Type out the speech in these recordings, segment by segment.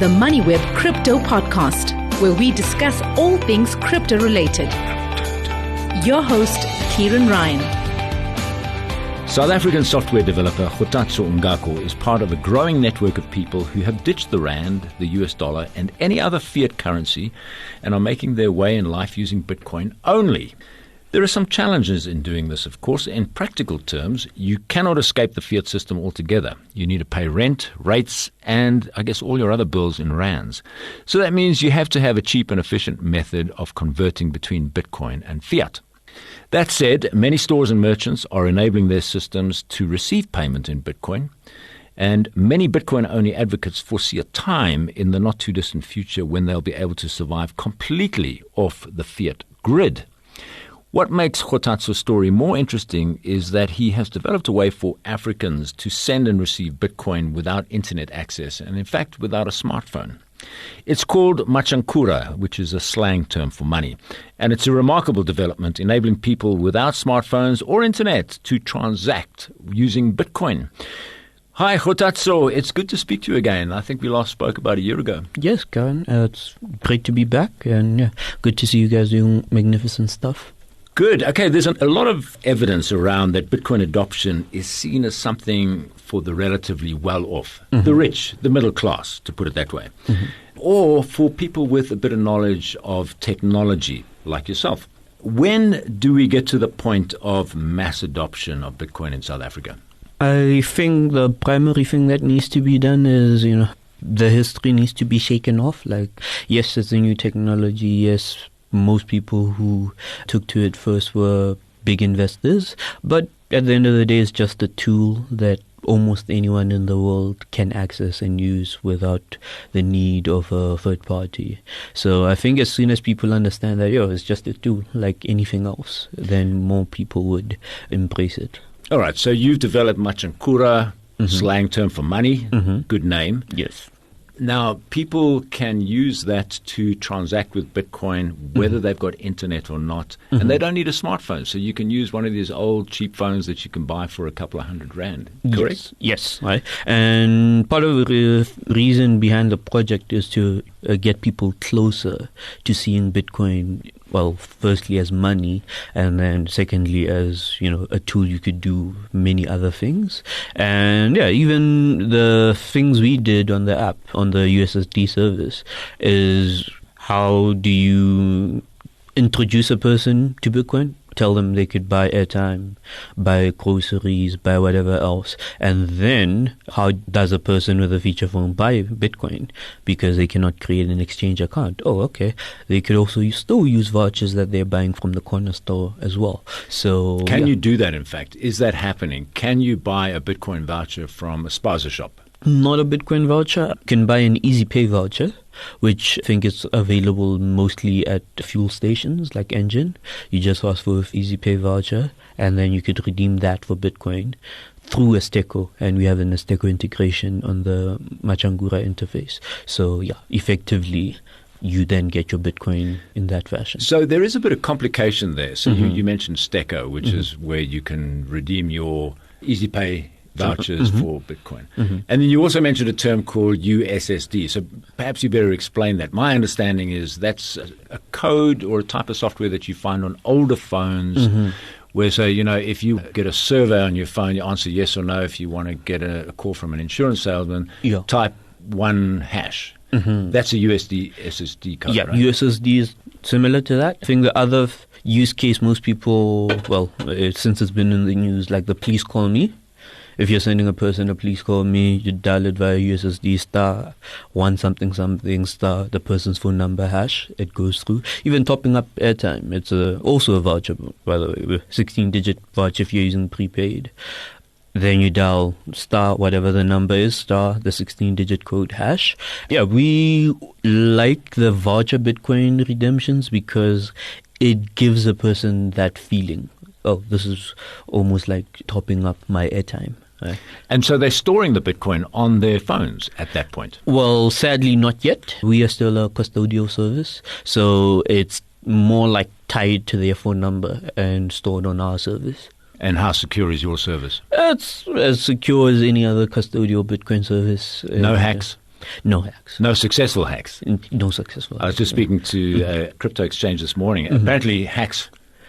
the Moneyweb Crypto Podcast, where we discuss all things crypto related. Your host, Kieran Ryan. South African software developer Kgothatso Ngako is part of a growing network of people who have ditched the rand, the US dollar, and any other fiat currency and are making their way in life using Bitcoin only. There are some challenges in doing this, of course. In practical terms, you cannot escape the fiat system altogether. You need to pay rent, rates, and I guess all your other bills in rands. So that means you have to have a cheap and efficient method of converting between Bitcoin and fiat. That said, many stores and merchants are enabling their systems to receive payment in Bitcoin, and many Bitcoin-only advocates foresee a time in the not-too-distant future when they'll be able to survive completely off the fiat grid. What makes Kgothatso's story more interesting is that he has developed a way for Africans to send and receive Bitcoin without internet access, and in fact without a smartphone. It's called MaKura, which is a slang term for money, and it's a remarkable development enabling people without smartphones or internet to transact using Bitcoin. Hi, Kgothatso. It's good to speak to you again. I think we last spoke about a year ago. Yes, Karen. It's great to be back, and good to see you guys doing magnificent stuff. Good. Okay, there's a lot of evidence around that Bitcoin adoption is seen as something for the relatively well-off, the rich, the middle class, to put it that way, or for people with a bit of knowledge of technology, like yourself. When do we get to the point of mass adoption of Bitcoin in South Africa? I think the primary thing that needs to be done is, the history needs to be shaken off. Like, yes, it's a new technology, yes, most people who took to it first were big investors, but at the end of the day, it's just a tool that almost anyone in the world can access and use without the need of a third party. So I think as soon as people understand that, it's just a tool like anything else, then more people would embrace it. All right, so you've developed MaKura, slang term for money, good name. Yes. Now, people can use that to transact with Bitcoin, whether they've got internet or not, and they don't need a smartphone. So you can use one of these old cheap phones that you can buy for a couple of $100, correct? Yes. Right. And part of the reason behind the project is to get people closer to seeing Bitcoin, well, firstly as money, and then secondly as, a tool you could do many other things. And even the things we did on the app, on the USSD service, is how do you introduce a person to Bitcoin? Tell them they could buy airtime, buy groceries, buy whatever else. And then how does a person with a feature phone buy Bitcoin? Because they cannot create an exchange account. Oh, okay. They could also still use vouchers that they're buying from the corner store as well. So can you do that, in fact? Is that happening? Can you buy a Bitcoin voucher from a spaza shop? Not a Bitcoin voucher. You can buy an Easy Pay voucher, which I think is available mostly at fuel stations like Engine. You just ask for an Easy Pay voucher, and then you could redeem that for Bitcoin through Esteco, and we have an Esteco integration on the MaKura interface. So effectively, you then get your Bitcoin in that fashion. So there is a bit of complication there. So you mentioned Esteco, which is where you can redeem your Easy Pay vouchers for Bitcoin. And then you also mentioned a term called USSD. So perhaps you better explain that. My understanding is that's a code or a type of software that you find on older phones where, so, if you get a survey on your phone, you answer yes or no. If you want to get a call from an insurance salesman, type 1#. That's a USSD code, right? USSD is similar to that. I think the other use case most people, since it's been in the news, like the please call me. If you're sending a person a please call me, you dial it via USSD *1 something something the person's phone number #, it goes through. Even topping up airtime, it's also a voucher, by the way, 16-digit voucher if you're using prepaid. Then you dial whatever the number is, the 16-digit code #. We like the voucher Bitcoin redemptions because it gives a person that feeling. Oh, this is almost like topping up my airtime. Right. And so they're storing the Bitcoin on their phones at that point? Well, sadly, not yet. We are still a custodial service, so it's more like tied to their phone number and stored on our service. And how secure is your service? It's as secure as any other custodial Bitcoin service. No hacks? No hacks. No successful hacks? No successful hacks. I was just speaking to a crypto exchange this morning. Apparently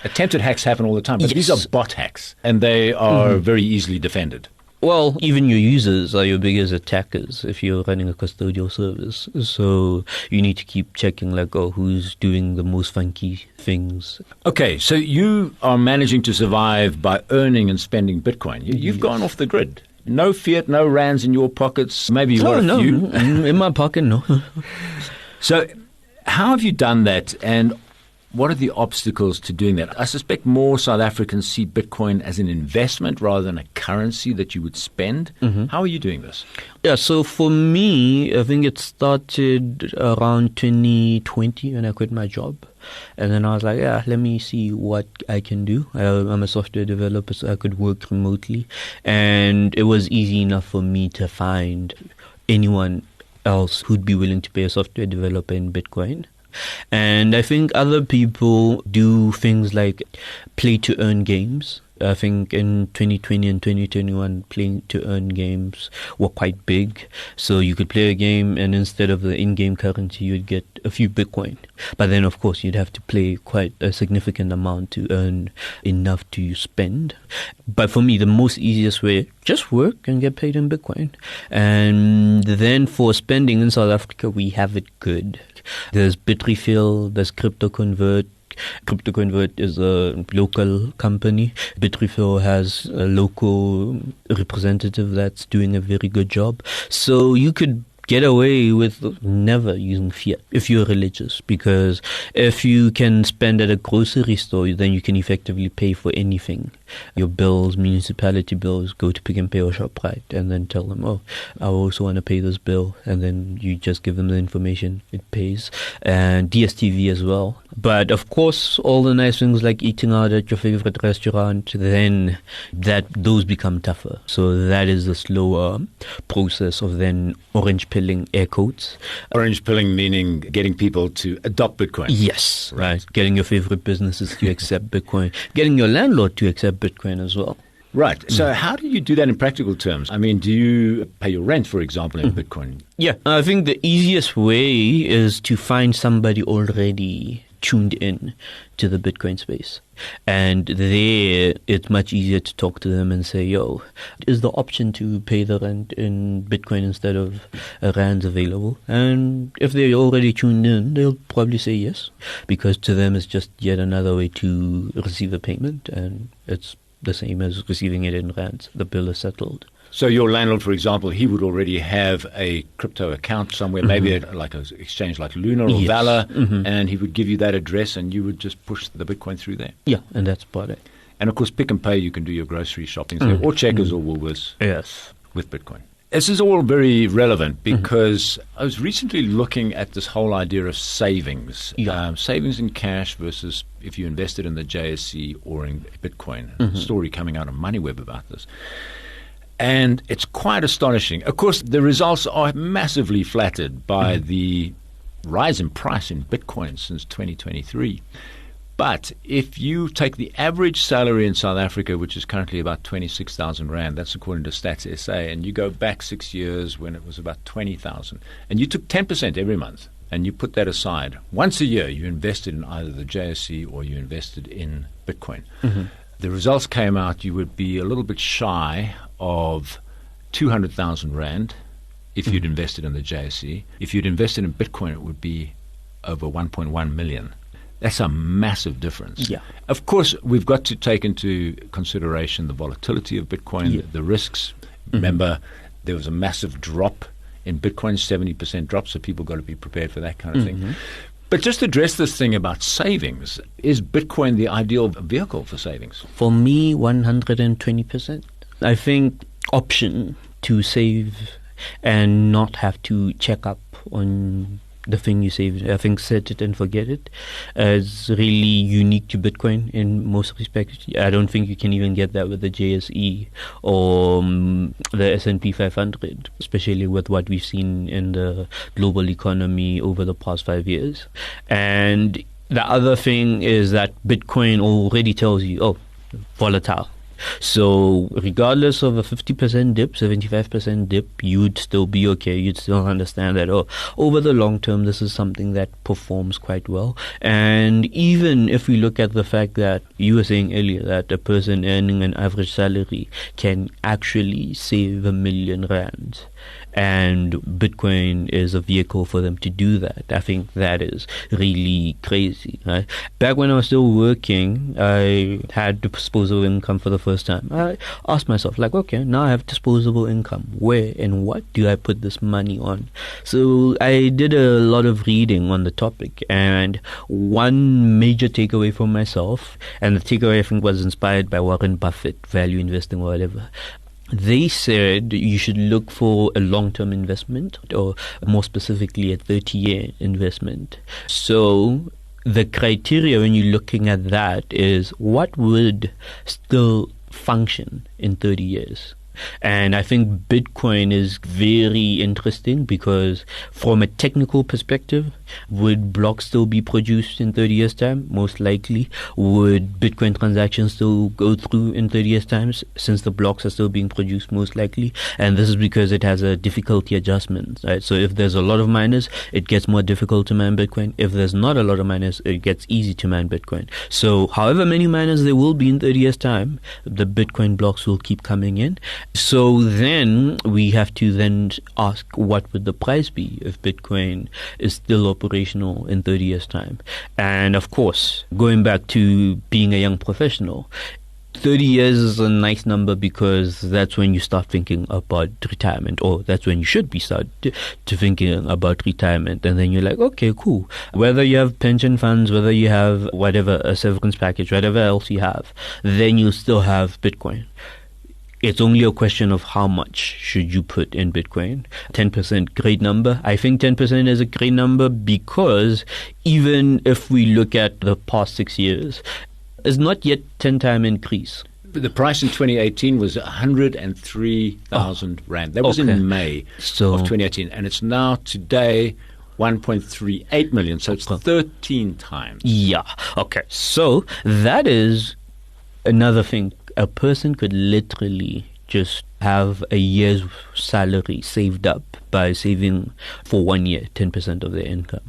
attempted hacks happen all the time, but these are bot hacks, and they are very easily defended. Well, even your users are your biggest attackers if you're running a custodial service. So you need to keep checking, who's doing the most funky things. Okay, so you are managing to survive by earning and spending Bitcoin. You've gone off the grid. No fiat, no rands in your pockets. Maybe you a few. In my pocket, no. So how have you done that, and what are the obstacles to doing that? I suspect more South Africans see Bitcoin as an investment rather than a currency that you would spend. How are you doing this? Yeah, so for me, I think it started around 2020 when I quit my job. And then I was like, let me see what I can do. I'm a software developer, so I could work remotely. And it was easy enough for me to find anyone else who'd be willing to pay a software developer in Bitcoin. And I think other people do things like play to earn games. I think in 2020 and 2021, playing to earn games were quite big. So you could play a game and instead of the in-game currency, you'd get a few Bitcoin. But then, of course, you'd have to play quite a significant amount to earn enough to spend. But for me, the most easiest way, just work and get paid in Bitcoin. And then for spending in South Africa, we have it good. There's Bitrefill, there's CryptoConvert. CryptoConvert is a local company. Bitrefill has a local representative that's doing a very good job. So you could get away with never using fiat if you're religious, because if you can spend at a grocery store, then you can effectively pay for anything. Your bills, municipality bills, go to Pick n Pay or ShopRite and then tell them, I also want to pay this bill, and then you just give them the information, it pays. And DSTV as well. But of course, all the nice things like eating out at your favorite restaurant, then those become tougher. So that is the slower process of then orange pilling, air quotes. Orange pilling meaning getting people to adopt Bitcoin. Yes, right. Getting your favorite businesses to accept Bitcoin. Getting your landlord to accept Bitcoin as well. Right. So how do you do that in practical terms? I mean, do you pay your rent, for example, in Bitcoin? Yeah. I think the easiest way is to find somebody already tuned in to the Bitcoin space. And there, it's much easier to talk to them and say, is the option to pay the rent in Bitcoin instead of rands available? And if they're already tuned in, they'll probably say yes, because to them it's just yet another way to receive a payment, and it's the same as receiving it in rands. The bill is settled. So your landlord, for example, he would already have a crypto account somewhere, maybe like an exchange like Luna or Valor, and he would give you that address and you would just push the Bitcoin through there. Yeah, and that's about it. And of course, Pick n Pay, you can do your grocery shopping there, or Checkers or Woolworths with Bitcoin. This is all very relevant because I was recently looking at this whole idea of savings. Savings in cash versus if you invested in the JSE or in Bitcoin. A story coming out of Moneyweb about this. And it's quite astonishing. Of course, the results are massively flattered by the rise in price in Bitcoin since 2023. But if you take the average salary in South Africa, which is currently about 26,000 Rand, that's according to Stats SA, and you go back 6 years when it was about 20,000, and you took 10% every month, and you put that aside, once a year you invested in either the JSE or you invested in Bitcoin. The results came out, you would be a little bit shy of 200,000 Rand if you'd invested in the JSE. If you'd invested in Bitcoin, it would be over 1.1 million. That's a massive difference. Yeah. Of course, we've got to take into consideration the volatility of Bitcoin, the risks. Remember, there was a massive drop in Bitcoin, 70% drop, so people got to be prepared for that kind of thing. But just address this thing about savings. Is Bitcoin the ideal vehicle for savings? For me, 120%. I think option to save and not have to check up on the thing you saved. I think set it and forget it is really unique to Bitcoin in most respects. I don't think you can even get that with the JSE or the S&P 500, especially with what we've seen in the global economy over the past 5 years. And the other thing is that Bitcoin already tells you, volatile. So regardless of a 50% dip, 75% dip, you'd still be okay. You'd still understand that, over the long term, this is something that performs quite well. And even if we look at the fact that you were saying earlier that a person earning an average salary can actually save R1 million, and Bitcoin is a vehicle for them to do that. I think that is really crazy. Right? Back when I was still working, I had disposable income for the first time. I asked myself, okay, now I have disposable income. Where and what do I put this money on? So I did a lot of reading on the topic, and one major takeaway for myself, and the takeaway I think was inspired by Warren Buffett, value investing or whatever. They said you should look for a long-term investment, or more specifically a 30-year investment. So the criteria when you're looking at that is what would still function in 30 years. And I think Bitcoin is very interesting because from a technical perspective, would blocks still be produced in 30 years' time? Most likely. Would Bitcoin transactions still go through in 30 years' time since the blocks are still being produced? Most likely. And this is because it has a difficulty adjustment. Right? So if there's a lot of miners, it gets more difficult to mine Bitcoin. If there's not a lot of miners, it gets easy to mine Bitcoin. So however many miners there will be in 30 years' time, the Bitcoin blocks will keep coming in. So then we have to then ask, what would the price be if Bitcoin is still operational in 30 years' time? And of course, going back to being a young professional, 30 years is a nice number because that's when you start thinking about retirement, or that's when you should be start to thinking about retirement. And then you're like, okay, cool. Whether you have pension funds, whether you have whatever, a severance package, whatever else you have, then you still have Bitcoin. It's only a question of how much should you put in Bitcoin. 10%, great number. I think 10% is a great number because even if we look at the past 6 years, it's not yet 10-time increase. The price in 2018 was 103,000 Rand. That was in May of 2018. And it's now today 1.38 million. So it's 13 times. Yeah. Okay. So that is another thing. A person could literally just have a year's salary saved up by saving for 1 year 10% of their income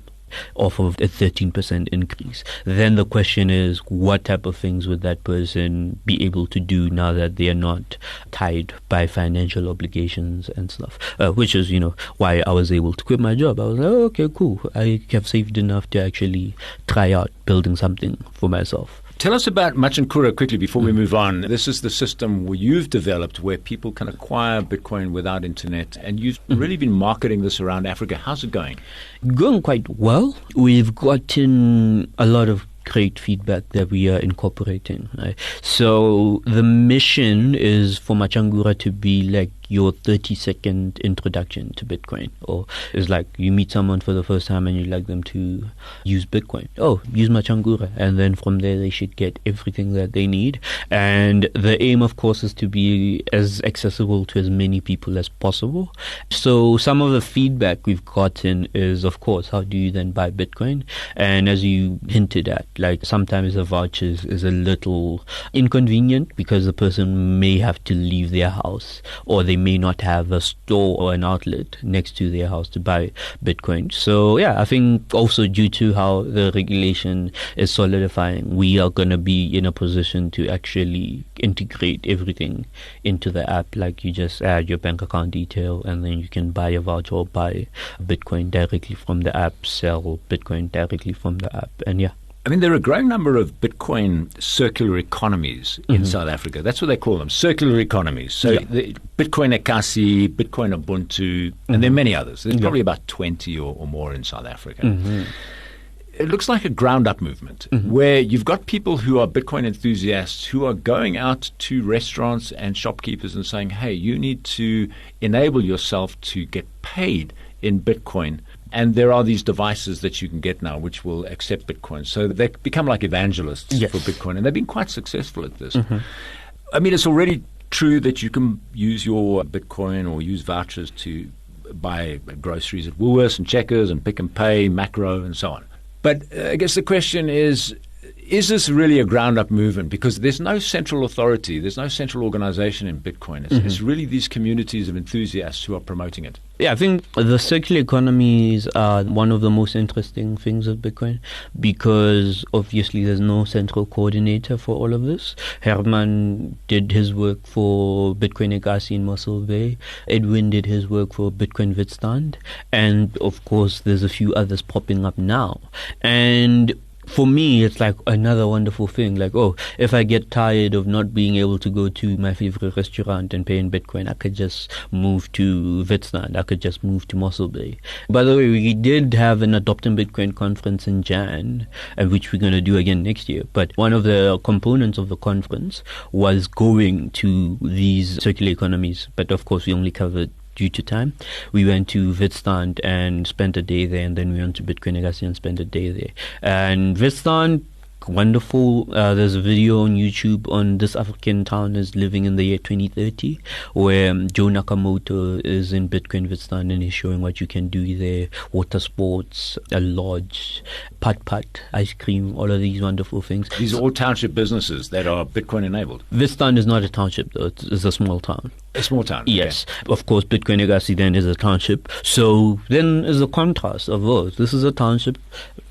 off of a 13% increase. Then the question is, what type of things would that person be able to do now that they are not tied by financial obligations and stuff? Which is, why I was able to quit my job. I was like, okay, cool. I have saved enough to actually try out building something for myself. Tell us about MaKura quickly before we move on. This is the system where you've developed where people can acquire Bitcoin without internet, and you've really been marketing this around Africa. How's it going? Going quite well. We've gotten a lot of great feedback that we are incorporating. Right? So the mission is for MaKura to be like your 30-second introduction to Bitcoin. Or it's like you meet someone for the first time and you'd like them to use Bitcoin. Oh, use MaKura. And then from there they should get everything that they need. And the aim, of course, is to be as accessible to as many people as possible. So some of the feedback we've gotten is, of course, how do you then buy Bitcoin? And as you hinted at, like sometimes the vouchers is a little inconvenient because the person may have to leave their house, or they may not have a store or an outlet next to their house to buy Bitcoin. So yeah, I think also due to how the regulation is solidifying, we are going to be in a position to actually integrate everything into the app. Like you just add your bank account detail and then you can buy a voucher or buy Bitcoin directly from the app, sell Bitcoin directly from the app. And yeah. I mean, there are a growing number of Bitcoin circular economies in South Africa. That's what they call them, circular economies. So the Bitcoin Ekasi, Bitcoin Ubuntu, and there are many others. There's probably about 20 or more in South Africa. It looks like a ground-up movement where you've got people who are Bitcoin enthusiasts who are going out to restaurants and shopkeepers and saying, hey, you need to enable yourself to get paid in Bitcoin. And there are these devices that you can get now which will accept Bitcoin. So they become like evangelists for Bitcoin. And they've been quite successful at this. I mean, it's already true that you can use your Bitcoin or use vouchers to buy groceries at Woolworths and Checkers and Pick and Pay, MaKura and so on. But I guess the question is, is this really a ground-up movement? Because there's no central authority, there's no central organization in Bitcoin. It's really these communities of enthusiasts who are promoting it. Yeah, I think the circular economies are one of the most interesting things of Bitcoin because obviously there's no central coordinator for all of this. Herman did his work for Bitcoin Legacy in Mossel Bay. Edwin did his work for Bitcoin Witstand. And of course, there's a few others popping up now. And for me, it's like another wonderful thing. Like, oh, if I get tired of not being able to go to my favorite restaurant and pay in Bitcoin, I could just move to Witstand. I could just move to Mossel Bay. By the way, we did have an Adopting Bitcoin conference in Jan, which we're going to do again next year. But one of the components of the conference was going to these circular economies. But of course, we only covered due to time. We went to Witstand and spent a day there, and then we went to Bitcoin Legacy and spent a day there. And Witstand, wonderful. There's a video on YouTube on this African town is living in the year 2030, where Joe Nakamoto is in Bitcoin Witstand and he's showing what you can do there. Water sports, a lodge, putt, ice cream, all of these wonderful things. These are all township businesses that are Bitcoin enabled. Witstand is not a township though, it's a small town. A small town. Yes. Okay. Of course, Bitcoin Legacy then is a township. So then is the contrast of those. This is a township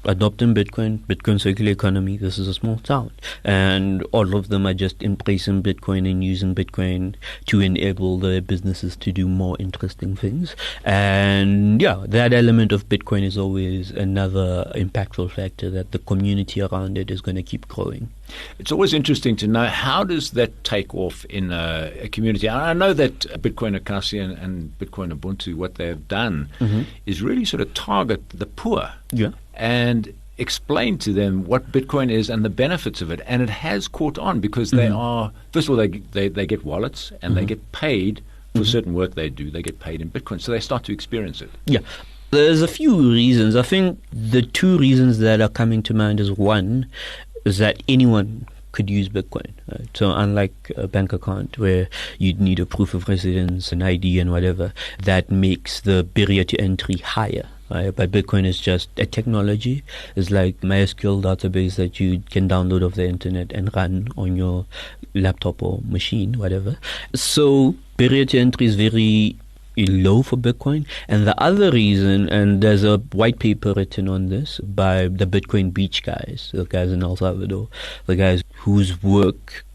adopting Bitcoin circular economy. This is a small town. And all of them are just embracing Bitcoin and using Bitcoin to enable their businesses to do more interesting things. And yeah, that element of Bitcoin is always another impactful factor that the community around it is going to keep growing. It's always interesting to know how does that take off in a community. I know that Bitcoin Akasi and Bitcoin Ubuntu, what they've done is really sort of target the poor and explain to them what Bitcoin is and the benefits of it. And it has caught on because they are, first of all, they get wallets and they get paid for certain work they do. They get paid in Bitcoin. So they start to experience it. Yeah. There's a few reasons. I think the two reasons that are coming to mind is one, is that anyone could use Bitcoin. Right? So unlike a bank account where you'd need a proof of residence, an ID and whatever, that makes the barrier to entry higher. Right? But Bitcoin is just a technology. It's like MySQL database that you can download off the internet and run on your laptop or machine, whatever. So barrier to entry is very low for Bitcoin. And the other reason, and there's a white paper written on this by the Bitcoin Beach guys, the guys in El Salvador, the guys whose work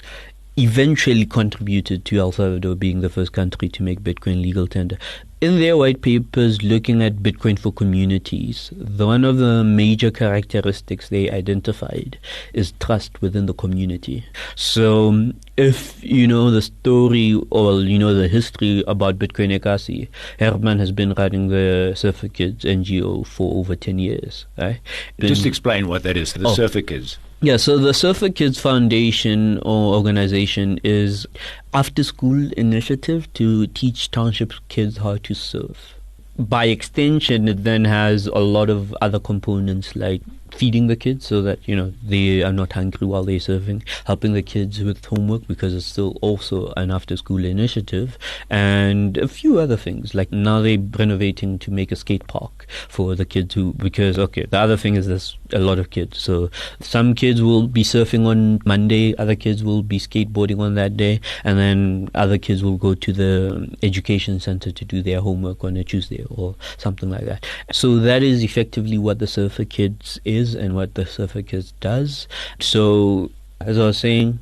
eventually contributed to El Salvador being the first country to make Bitcoin legal tender. In their white papers looking at Bitcoin for communities, one of the major characteristics they identified is trust within the community. So if you know the story or you know the history about Bitcoin Ekasi, Herman has been running the Surfer Kids NGO for over 10 years. Right? Just explain what that is, the Surfer Kids. Yeah, so the Surfer Kids Foundation or organization is after-school initiative to teach township kids how to surf. By extension, it then has a lot of other components like feeding the kids so that, you know, they are not hungry while they're surfing, helping the kids with homework because it's still also an after-school initiative, and a few other things. Like now they're renovating to make a skate park for the kids because the other thing is there's a lot of kids. So some kids will be surfing on Monday, other kids will be skateboarding on that day, and then other kids will go to the education center to do their homework on a Tuesday or something like that. So that is effectively what the Surfer Kids is and what the Surfer Kids does. So as I was saying,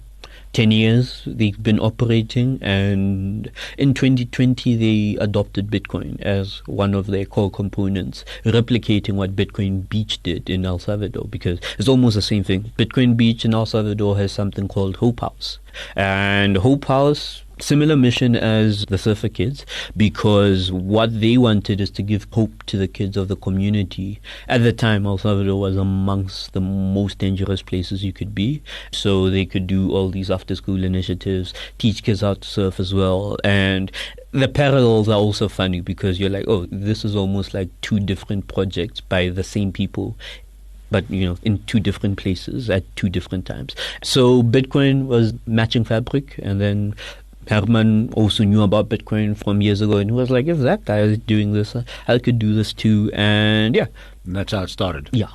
10 years they've been operating, and in 2020 they adopted Bitcoin as one of their core components, replicating what Bitcoin Beach did in El Salvador, because it's almost the same thing. Bitcoin Beach in El Salvador has something called Hope House, and Hope House, similar mission as the Surfer Kids, because what they wanted is to give hope to the kids of the community. At the time, El Salvador was amongst the most dangerous places you could be, so they could do all these after-school initiatives, teach kids how to surf as well. And the parallels are also funny because you're like, oh, this is almost like two different projects by the same people, but, you know, in two different places at two different times. So Bitcoin was matching fabric, and then Herman also knew about Bitcoin from years ago, and he was like, if that guy is doing this, I could do this too. And yeah. And that's how it started. Yeah.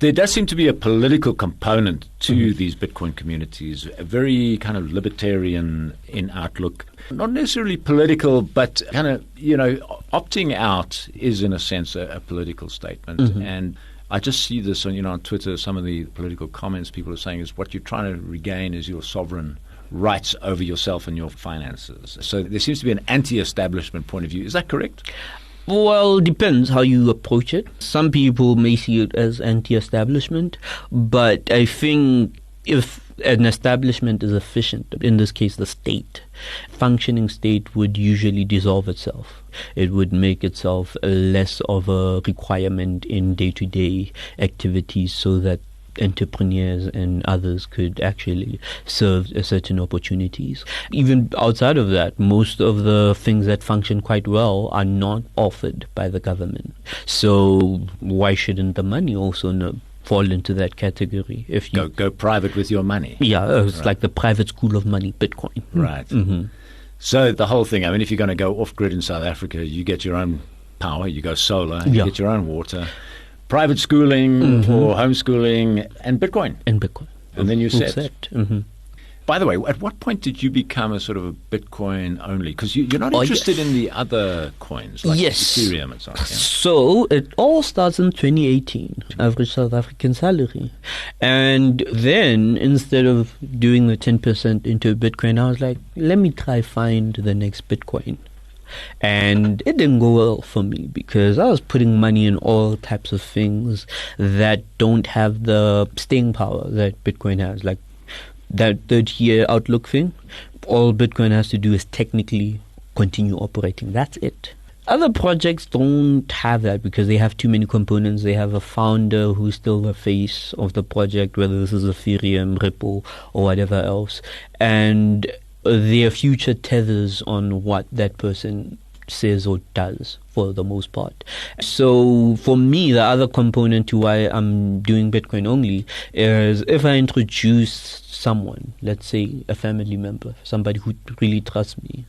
There does seem to be a political component to these Bitcoin communities, a very kind of libertarian in outlook. Not necessarily political, but kind of, opting out is in a sense a political statement. And I just see this on Twitter, some of the political comments people are saying is what you're trying to regain is your sovereign rights over yourself and your finances. So there seems to be an anti-establishment point of view. Is that correct? Well, depends how you approach it. Some people may see it as anti-establishment, but I think if an establishment is efficient, in this case the state, functioning state would usually dissolve itself. It would make itself less of a requirement in day-to-day activities so that entrepreneurs and others could actually serve certain opportunities. Even outside of that, most of the things that function quite well are not offered by the government. So why shouldn't the money also fall into that category? If you go private with your money. Yeah, it's like the private school of money, Bitcoin. Right. So the whole thing, I mean, if you're going to go off-grid in South Africa, you get your own power, you go solar, you get your own water, private schooling or homeschooling, and Bitcoin. And then you're set. By the way, at what point did you become a sort of a Bitcoin only? Because you're not interested in the other coins, like Ethereum and so on. Yeah? So it all starts in 2018, average South African salary. And then instead of doing the 10% into Bitcoin, I was like, let me try find the next Bitcoin. And it didn't go well for me because I was putting money in all types of things that don't have the staying power that Bitcoin has, like that 30-year outlook thing. All Bitcoin has to do is technically continue operating. That's it. Other projects don't have that because they have too many components. They have a founder who's still the face of the project, whether this is Ethereum, Ripple, or whatever else. And their future tethers on what that person says or does for the most part. So for me, the other component to why I'm doing Bitcoin only is if I introduce someone, let's say a family member, somebody who really trusts me,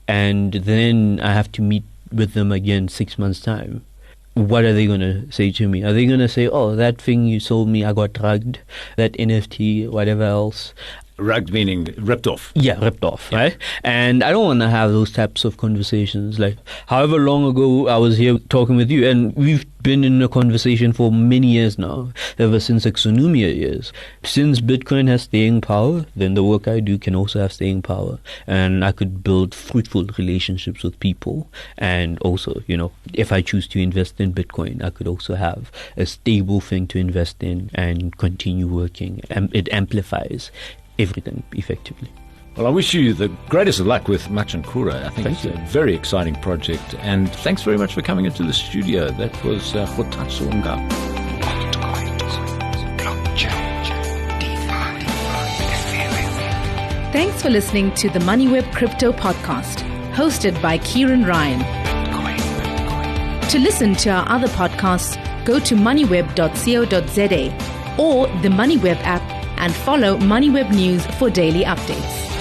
and then I have to meet with them again 6 months' time, what are they going to say to me? Are they going to say, oh, that thing you sold me, I got drugged, that NFT, whatever else? Rugged meaning ripped off. Yeah, ripped off, right? And I don't want to have those types of conversations. Like, however long ago I was here talking with you, and we've been in a conversation for many years now, ever since Exonomia years. Since Bitcoin has staying power, then the work I do can also have staying power. And I could build fruitful relationships with people. And also, if I choose to invest in Bitcoin, I could also have a stable thing to invest in and continue working. And it amplifies everything effectively. Well, I wish you the greatest of luck with MaKura. I think it's a very exciting project. And thanks very much for coming into the studio. That was Kgothatso Ngako. Thanks for listening to the Moneyweb Crypto Podcast, hosted by Kieran Ryan. To listen to our other podcasts, go to moneyweb.co.za or the Moneyweb app and follow Moneyweb News for daily updates.